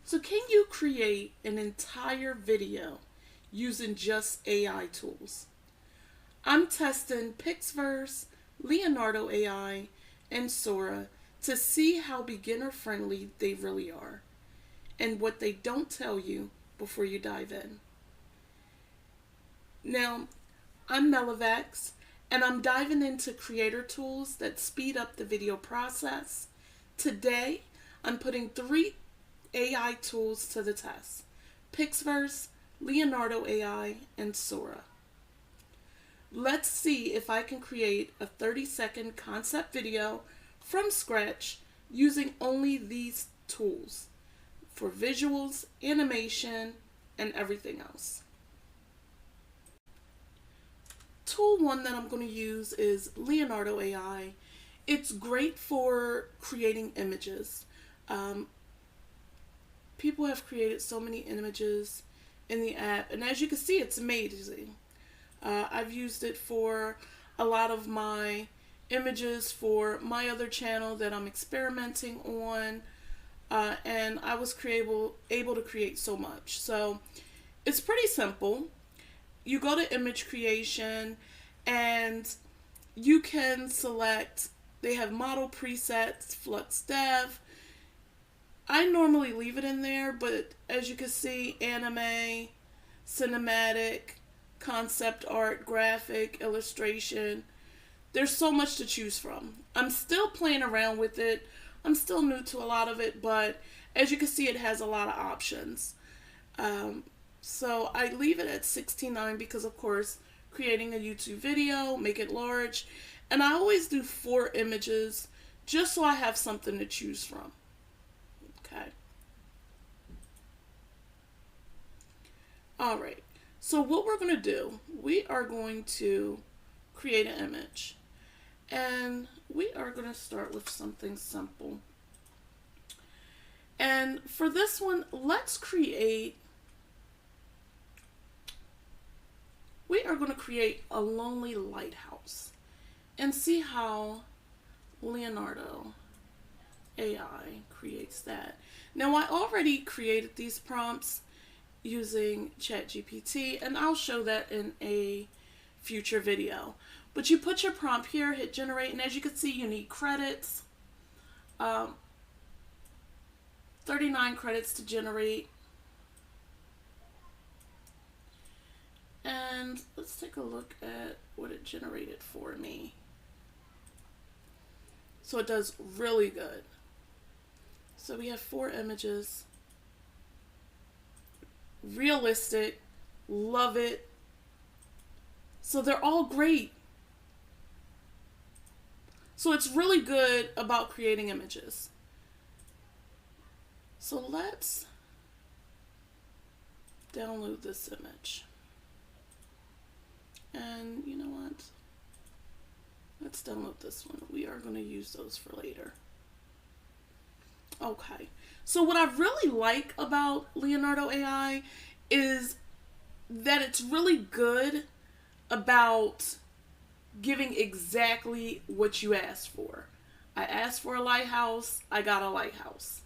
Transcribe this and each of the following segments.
So can you create an entire video using just AI tools? I'm testing Pixverse, Leonardo AI, and Sora to see how beginner friendly they really are and what they don't tell you before you dive in. Now, I'm Melivex, and I'm diving into creator tools that speed up the video process. Today, I'm putting 3 AI tools to the test: Pixverse, Leonardo AI, and Sora. Let's see if I can create a 30-second concept video from scratch using only these tools for visuals, animation, and everything else. Tool 1 that I'm going to use is Leonardo AI. It's great for creating images. People have created so many images in the app, and as you can see, it's amazing. I've used it for a lot of my images for my other channel that I'm experimenting on, and I was able to create so much. So it's pretty simple. You go to image creation and you can select, they have model presets, flux dev. I normally leave it in there, but as you can see, anime, cinematic, concept art, graphic, illustration. There's so much to choose from. I'm still playing around with it. I'm still new to a lot of it, but as you can see, it has a lot of options. So I leave it at 16:9 because, of course, creating a YouTube video, make it large. And I always do 4 images just so I have something to choose from. Okay. All right. So what we're going to do, we are going to create an image. And we are going to start with something simple. And for this one, we are going to create a lonely lighthouse and see how Leonardo AI creates that. Now, I already created these prompts using ChatGPT, and I'll show that in a future video. But you put your prompt here, hit generate, and as you can see, you need credits. 39 credits to generate. And let's take a look at what it generated for me. So it does really good. So we have 4 images. Realistic. Love it. So they're all great. So it's really good about creating images. So let's download this image. And you know what? Let's download this one. We are going to use those for later. Okay. So what I really like about Leonardo AI is that it's really good about giving exactly what you asked for. I asked for a lighthouse. I got a lighthouse.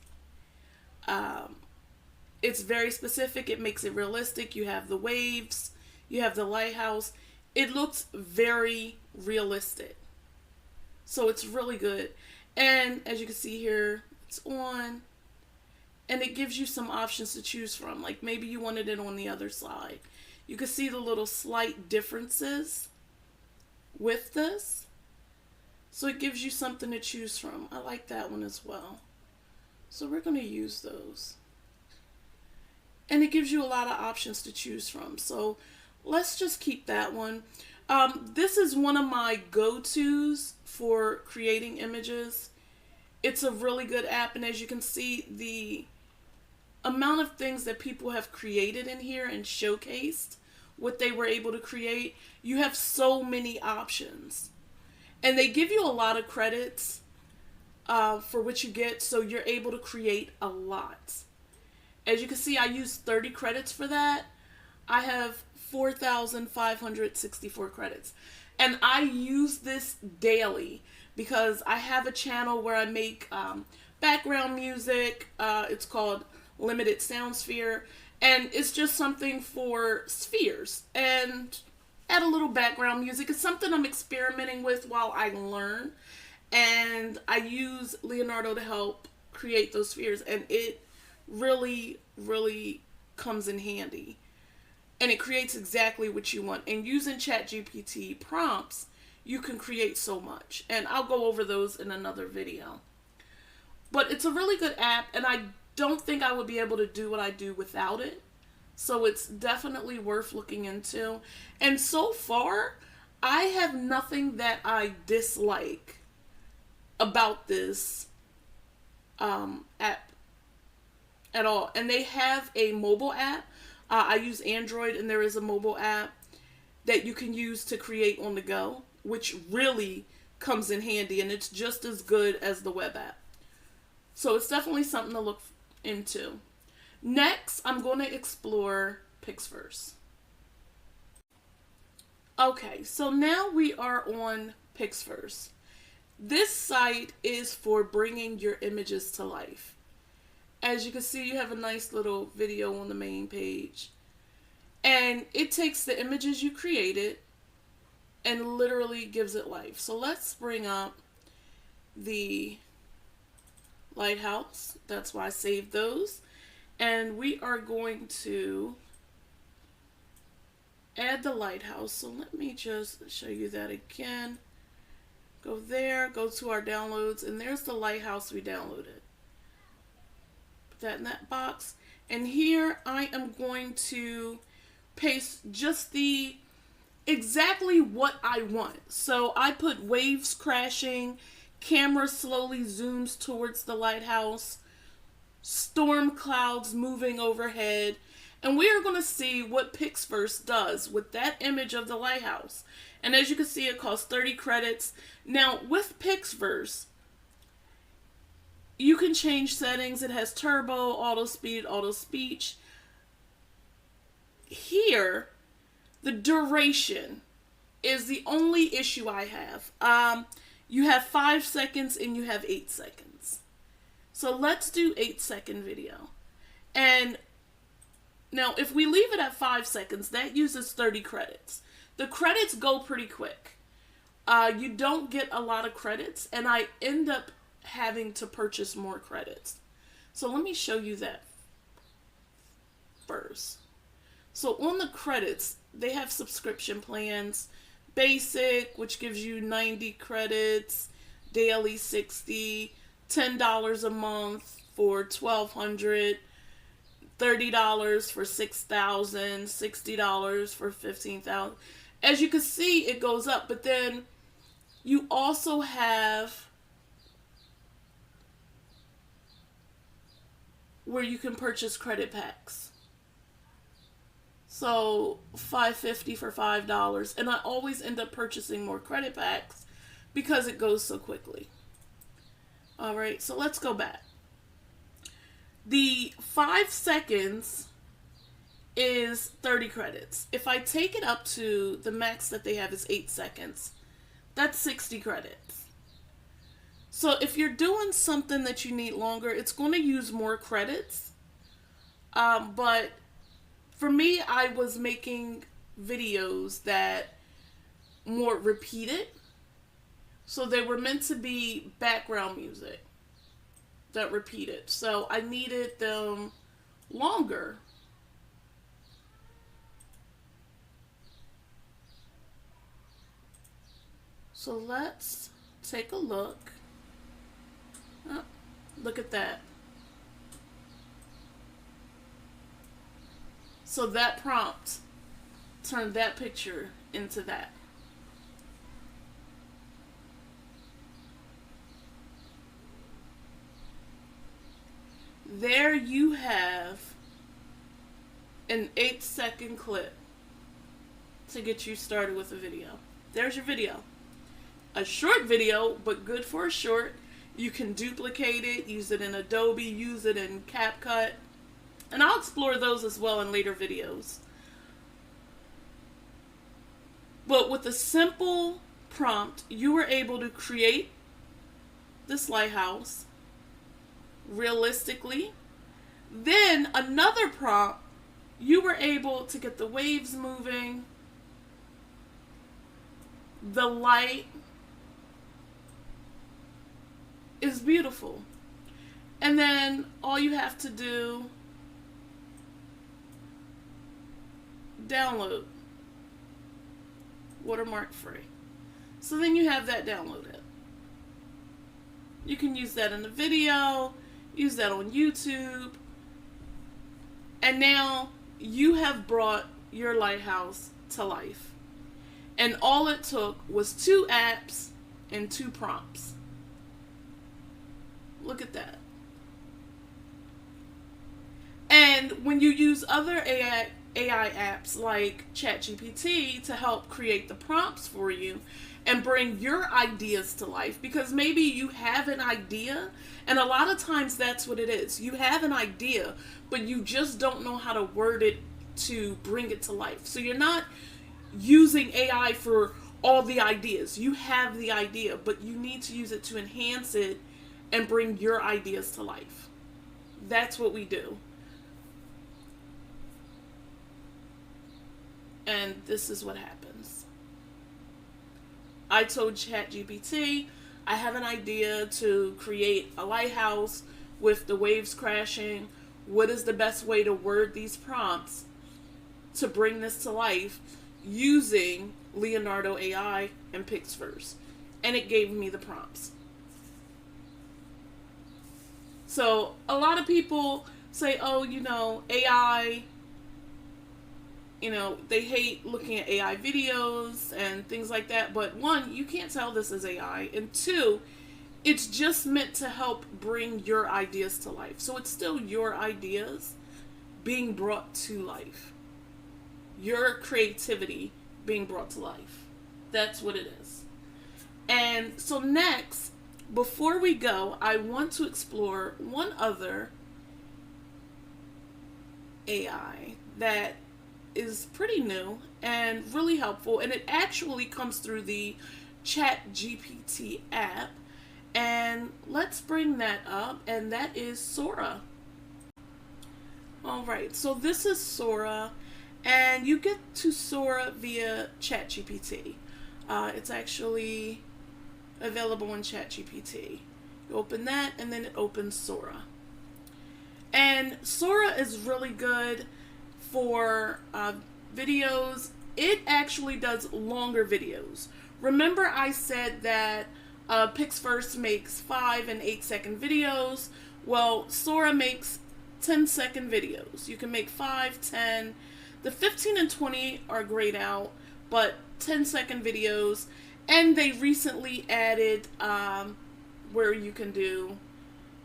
It's very specific. It makes it realistic. You have the waves. You have the lighthouse. It looks very realistic. So it's really good. And as you can see here, it's on. And it gives you some options to choose from. Like maybe you wanted it on the other side. You can see the little slight differences with this. So it gives you something to choose from. I like that one as well. So we're going to use those. And it gives you a lot of options to choose from. So let's just keep that one. This is one of my go-tos for creating images. It's a really good app, and as you can see, the amount of things that people have created in here and showcased what they were able to create, you have so many options. And they give you a lot of credits for what you get, so you're able to create a lot. As you can see, I used 30 credits for that. I have 4,564 credits. And I use this daily because I have a channel where I make background music. It's called limited sound sphere, and it's just something for spheres. And add a little background music. It's something I'm experimenting with while I learn, and I use Leonardo to help create those spheres, and it really, really comes in handy. And it creates exactly what you want. And using ChatGPT prompts, you can create so much. And I'll go over those in another video. But it's a really good app, and I don't think I would be able to do what I do without it. So it's definitely worth looking into. And so far, I have nothing that I dislike about this app at all. And they have a mobile app. I use Android, and there is a mobile app that you can use to create on the go, which really comes in handy, and it's just as good as the web app. So it's definitely something to look into. Next, I'm going to explore Pixverse. Okay, so now we are on Pixverse. This site is for bringing your images to life. As you can see, you have a nice little video on the main page. And it takes the images you created and literally gives it life. So let's bring up the lighthouse. That's why I saved those. And we are going to add the lighthouse. So let me just show you that again. Go there, go to our downloads, and there's the lighthouse we downloaded. Put that in that box. And here I am going to paste just the exactly what I want. So I put waves crashing, camera slowly zooms towards the lighthouse, storm clouds moving overhead, and we are going to see what Pixverse does with that image of the lighthouse. And as you can see, it costs 30 credits. Now, with Pixverse, you can change settings. It has turbo, auto speed, auto speech. Here, the duration is the only issue I have. You have 5 seconds and you have 8 seconds. So let's do 8-second video. And now if we leave it at 5 seconds, that uses 30 credits. The credits go pretty quick. You don't get a lot of credits, and I end up having to purchase more credits. So let me show you that first. So on the credits, they have subscription plans. Basic, which gives you 90 credits, daily 60, $10 a month for 1,200, $30 for 6,000, $60 for 15,000. As you can see, it goes up, but then you also have where you can purchase credit packs. So $5.50 for $5, and I always end up purchasing more credit packs because it goes so quickly. All right, so let's go back. The 5 seconds is 30 credits. If I take it up to the max that they have is 8 seconds, that's 60 credits. So if you're doing something that you need longer, it's going to use more credits. But for me, I was making videos that more repeated. So they were meant to be background music that repeated. So I needed them longer. So let's take a look. Oh, look at that. So that prompt turned that picture into that. There you have an 8-second clip to get you started with a video. There's your video. A short video, but good for a short. You can duplicate it, use it in Adobe, use it in CapCut. And I'll explore those as well in later videos. But with a simple prompt, you were able to create this lighthouse realistically. Then another prompt, you were able to get the waves moving, the light is beautiful. And then all you have to do, download, watermark free. So then you have that downloaded. You can use that in the video, use that on YouTube. And now you have brought your lighthouse to life. And all it took was 2 apps and 2 prompts. Look at that. And when you use other AI apps like ChatGPT to help create the prompts for you and bring your ideas to life, because maybe you have an idea, and a lot of times that's what it is. You have an idea, but you just don't know how to word it to bring it to life. So you're not using AI for all the ideas. You have the idea, but you need to use it to enhance it and bring your ideas to life. That's what we do. And this is what happens. I told ChatGPT I have an idea to create a lighthouse with the waves crashing. What is the best way to word these prompts to bring this to life using Leonardo AI and Pixverse? And it gave me the prompts. So a lot of people say, oh, AI, they hate looking at AI videos and things like that. But 1, you can't tell this is AI. And 2, it's just meant to help bring your ideas to life. So it's still your ideas being brought to life. Your creativity being brought to life. That's what it is. And so next, before we go, I want to explore one other AI that is pretty new and really helpful, and it actually comes through the ChatGPT app. And let's bring that up, and that is Sora. Alright, so this is Sora, and you get to Sora via ChatGPT. It's actually available in ChatGPT. You open that, and then it opens Sora. And Sora is really good for videos. It actually does longer videos. Remember I said that Pixverse makes 5 and 8 second videos? Well, Sora makes 10-second videos. You can make 5, 10. The 15 and 20 are grayed out, but 10-second videos. And they recently added where you can do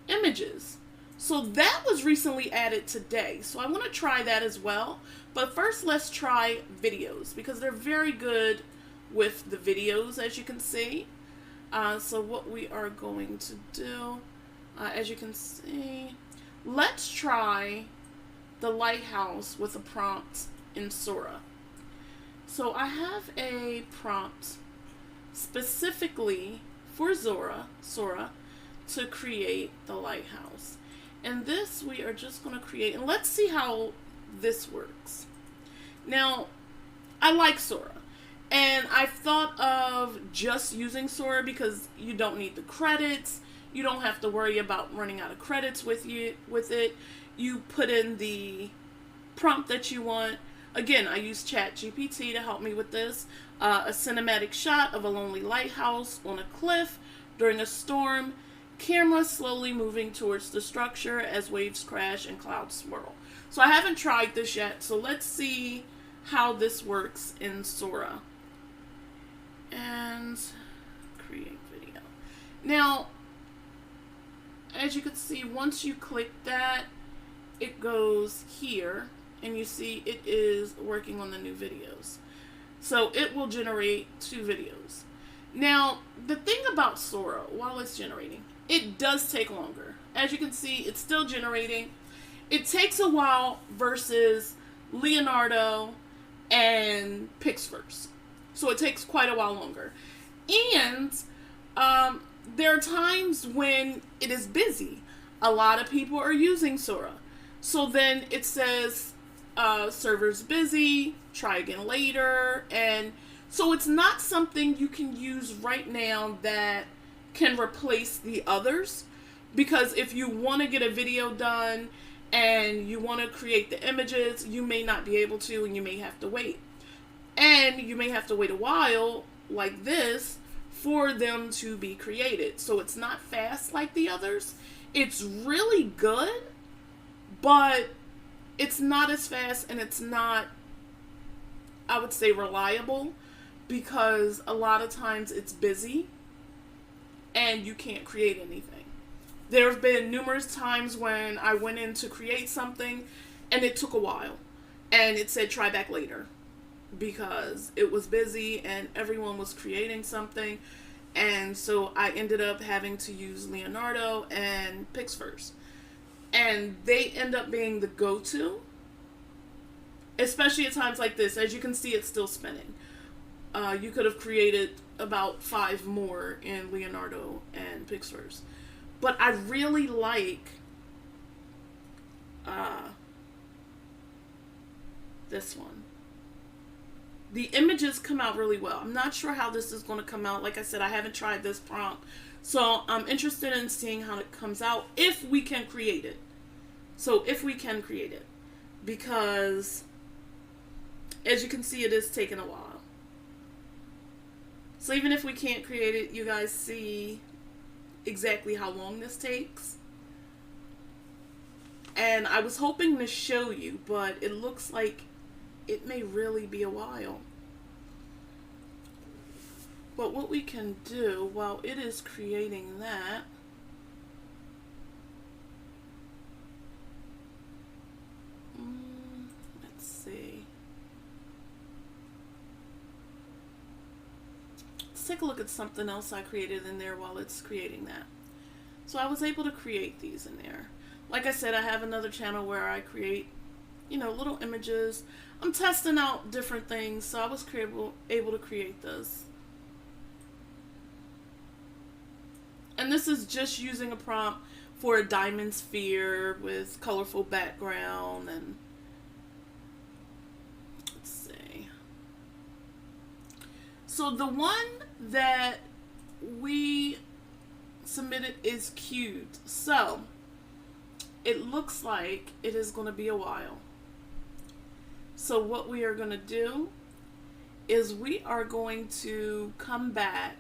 images. So that was recently added today. So I want to try that as well. But first, let's try videos, because they're very good with the videos, as you can see. So what we are going to do, as you can see, let's try the lighthouse with a prompt in Sora. So I have a prompt specifically for Sora to create the lighthouse. And this we are just going to create, and let's see how this works. Now, I like Sora, and I've thought of just using Sora because you don't need the credits. You don't have to worry about running out of credits with it. You put in the prompt that you want. Again, I use ChatGPT to help me with this. A cinematic shot of a lonely lighthouse on a cliff during a storm. Camera slowly moving towards the structure as waves crash and clouds swirl. So I haven't tried this yet, so let's see how this works in Sora. And create video. Now, as you can see, once you click that, it goes here, and you see it is working on the new videos. So it will generate 2 videos. Now, the thing about Sora, while it's generating, it does take longer. As you can see, it's still generating. It takes a while versus Leonardo and Pixverse. So it takes quite a while longer. And there are times when it is busy. A lot of people are using Sora. So then it says server's busy, try again later. And so it's not something you can use right now that can replace the others. Because if you want to get a video done and you want to create the images, you may not be able to, and you may have to wait. And you may have to wait a while, like this, for them to be created. So it's not fast like the others. It's really good, but it's not as fast, and it's not, I would say, reliable, because a lot of times it's busy and you can't create anything. There have been numerous times when I went in to create something and it took a while and it said try back later because it was busy and everyone was creating something. And so I ended up having to use Leonardo and Pixverse. And they end up being the go-to, especially at times like this. As you can see, it's still spinning. You could have created about 5 more in Leonardo and Pixverse. But I really like this one. The images come out really well. I'm not sure how this is going to come out. Like I said, I haven't tried this prompt. So I'm interested in seeing how it comes out if we can create it. So if we can create it. Because as you can see, it is taking a while. So even if we can't create it, you guys see exactly how long this takes. And I was hoping to show you, but it looks like it may really be a while. But what we can do while it is creating that, let's see. Let's take a look at something else I created in there while it's creating that. So I was able to create these in there. Like I said, I have another channel where I create, little images. I'm testing out different things, so I was able to create this. And this is just using a prompt for a diamond sphere with colorful background. And let's see. So the one that we submitted is cute. So it looks like it is going to be a while. So what we are going to do is we are going to come back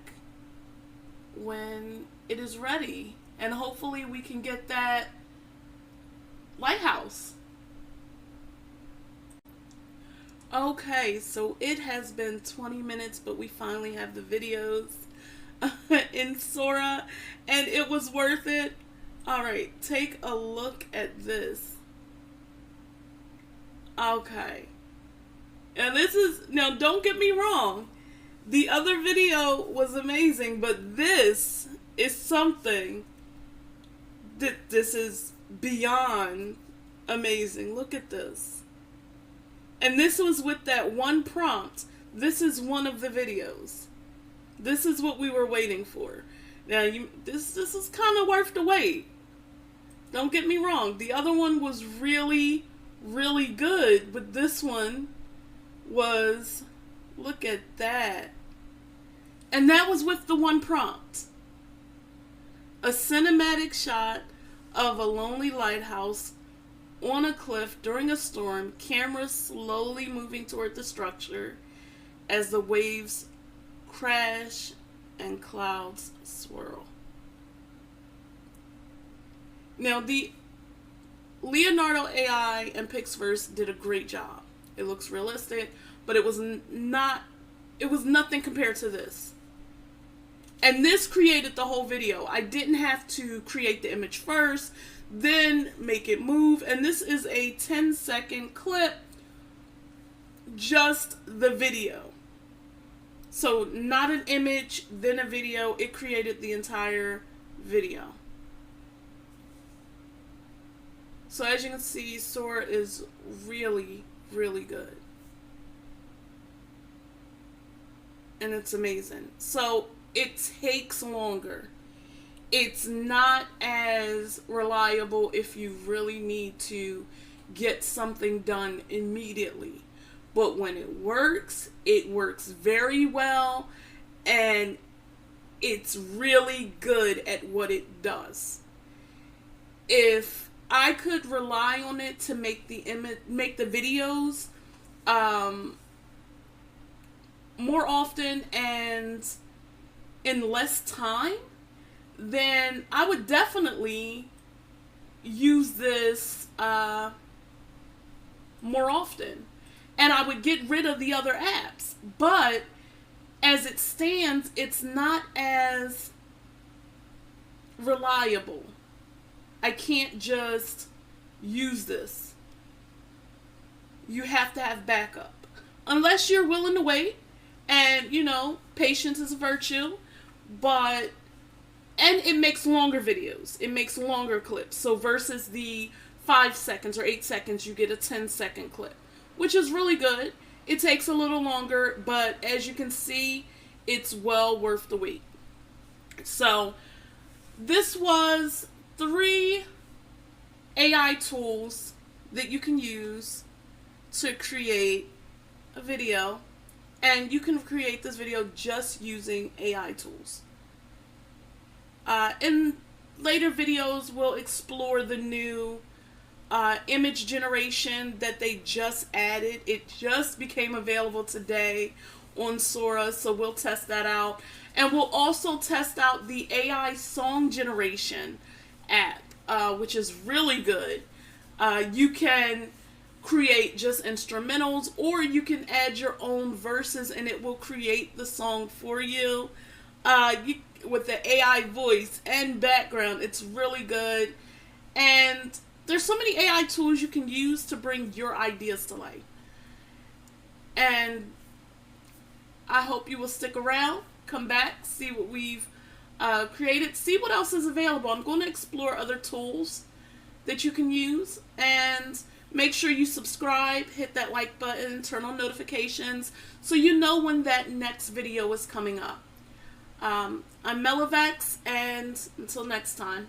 when it is ready, and hopefully we can get that lighthouse. Okay, so it has been 20 minutes, but we finally have the videos in Sora, and it was worth it. All right, take a look at this. Okay. And this is, now don't get me wrong, the other video was amazing, but this is something that this is beyond amazing. Look at this. And this was with that one prompt. This is one of the videos. This is what we were waiting for. Now, this is kind of worth the wait. Don't get me wrong. The other one was really, really good, but this one was, look at that. And that was with the one prompt. A cinematic shot of a lonely lighthouse on a cliff during a storm, camera slowly moving toward the structure as the waves crash and clouds swirl. Now, the Leonardo AI and Pixverse did a great job. It looks realistic, but it was nothing compared to this. And this created the whole video. I didn't have to create the image first, then make it move. And this is a 10-second clip, just the video. So not an image, then a video. It created the entire video. So as you can see, Sora is really, really good. And it's amazing. So it takes longer. It's not as reliable if you really need to get something done immediately. But when it works very well, and it's really good at what it does. If I could rely on it to make make the videos more often and in less time, then I would definitely use this more often. And I would get rid of the other apps. But as it stands, it's not as reliable. I can't just use this. You have to have backup. Unless you're willing to wait. And, patience is a virtue. And it makes longer videos. It makes longer clips. So versus the 5 seconds or 8 seconds, you get a 10-second clip, which is really good. It takes a little longer, but as you can see, it's well worth the wait. So this was 3 AI tools that you can use to create a video. And you can create this video just using AI tools. In later videos, we'll explore the new image generation that they just added. It just became available today on Sora, so we'll test that out. And we'll also test out the AI song generation app, which is really good. You can create just instrumentals, or you can add your own verses and it will create the song for you. With the AI voice and background, it's really good. And there's so many AI tools you can use to bring your ideas to life. And I hope you will stick around, come back, see what we've created, see what else is available. I'm going to explore other tools that you can use, and make sure you subscribe, hit that like button, turn on notifications so you know when that next video is coming up. I'm Melivex, and until next time.